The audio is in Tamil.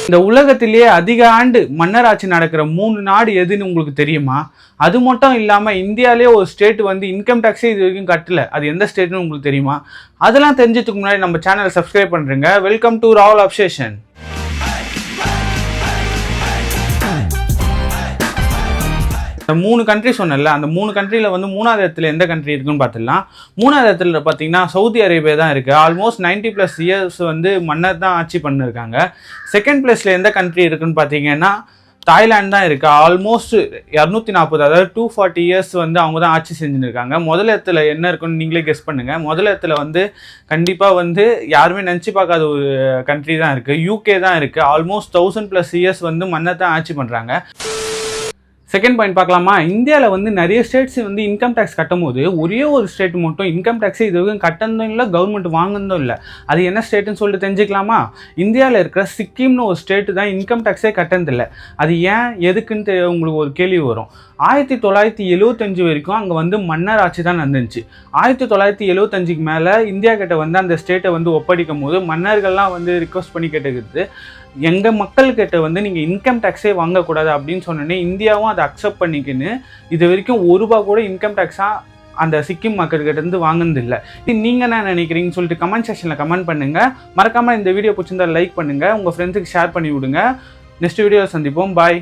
இந்த உலகத்திலேயே அதிக ஆண்டு மன்னராட்சி நடக்கிற 3 நாடு எதுன்னு உங்களுக்கு தெரியுமா? அது மட்டும் இல்லாமல் இந்தியாவிலே ஒரு ஸ்டேட் வந்து இன்கம் டேக்ஸே இது வரைக்கும் கட்டல. அது எந்த ஸ்டேட்னு உங்களுக்கு தெரியுமா? அதெல்லாம் தெரிஞ்சதுக்கு முன்னாடி நம்ம சேனலை சப்ஸ்கிரைப் பண்ணுறேங்க. Welcome to travel obsession. இந்த 3 கண்ட்ரி சொன்னல, அந்த 3 கண்ட்ரியில் வந்து 3வது இடத்துல எந்த கண்ட்ரி இருக்குன்னு பார்த்துடலாம். 3வது இடத்துல பார்த்தீங்கன்னா சவுதி அரேபியா தான் இருக்குது. ஆல்மோஸ்ட் 90+ இயர்ஸ் வந்து மன்னர் தான் ஆட்சி பண்ணிருக்காங்க. செகண்ட் பிளேஸில் எந்த கண்ட்ரி இருக்குன்னு பார்த்தீங்கன்னா தாய்லாந்து தான் இருக்குது. ஆல்மோஸ்ட் 240, அதாவது 240 இயர்ஸ் வந்து அவங்க தான் ஆட்சி செஞ்சுன்னு இருக்காங்க. முதல் இடத்துல என்ன இருக்குன்னு நீங்களே கெஸ் பண்ணுங்கள். முதல் இடத்துல வந்து கண்டிப்பாக வந்து யாருமே நினச்சி பார்க்காத ஒரு கண்ட்ரி தான் இருக்குது. யூகே தான் இருக்குது. ஆல்மோஸ்ட் 1000+ இயர்ஸ் வந்து மன்னர் தான் ஆட்சி பண்ணுறாங்க. செகண்ட் பாயிண்ட் பார்க்கலாமா? இந்தியாவில் வந்து நிறைய ஸ்டேட்ஸ் வந்து இன்கம் டேக்ஸ் கட்டும் போது ஒரே ஒரு ஸ்டேட் மட்டும் இன்கம் டேக்ஸே இது வரைக்கும் கட்டணும் இல்லை, கவர்மெண்ட் வாங்கினதும் இல்லை. அது என்ன ஸ்டேட்டுன்னு சொல்லிட்டு தெரிஞ்சுக்கலாமா? இந்தியாவில் இருக்கிற சிக்கிம்னு ஒரு ஸ்டேட்டு தான் இன்கம் டேக்ஸே கட்டினதில்லை. அது ஏன் எதுக்குன்ட்டு உங்களுக்கு ஒரு கேள்வி வரும். 1975 வரைக்கும் அங்கே வந்து மன்னர் ஆட்சி தான் நடந்துச்சு. 1975க்கு மேலே இந்தியா கிட்ட வந்து அந்த ஸ்டேட்டை வந்து ஒப்படைக்கும் போது மன்னர்கள்லாம் வந்து ரிக்வஸ்ட் பண்ணி கேட்டுக்கிறது, எங்கள் மக்கள்கிட்ட வந்து நீங்கள் இன்கம் டேக்ஸே வாங்கக்கூடாது அப்படின்னு சொன்னோன்னே இந்தியாவும் அதை அக்செப்ட் பண்ணிக்கின்னு இது வரைக்கும் ₹1 கூட இன்கம் டேக்ஸாக அந்த சிக்கிம் மக்கள்கிட்ட இருந்து வாங்கினதில்லை. நீங்கள் என்ன நினைக்கிறீங்கன்னு சொல்லிட்டு கமெண்ட் செக்ஷனில் கமெண்ட் பண்ணுங்கள். மறக்காமல் இந்த வீடியோ பிடிச்சிருந்தா லைக் பண்ணுங்கள், உங்கள் ஃப்ரெண்ட்ஸுக்கு ஷேர் பண்ணி விடுங்க. நெக்ஸ்ட் வீடியோவில் சந்திப்போம். பாய்.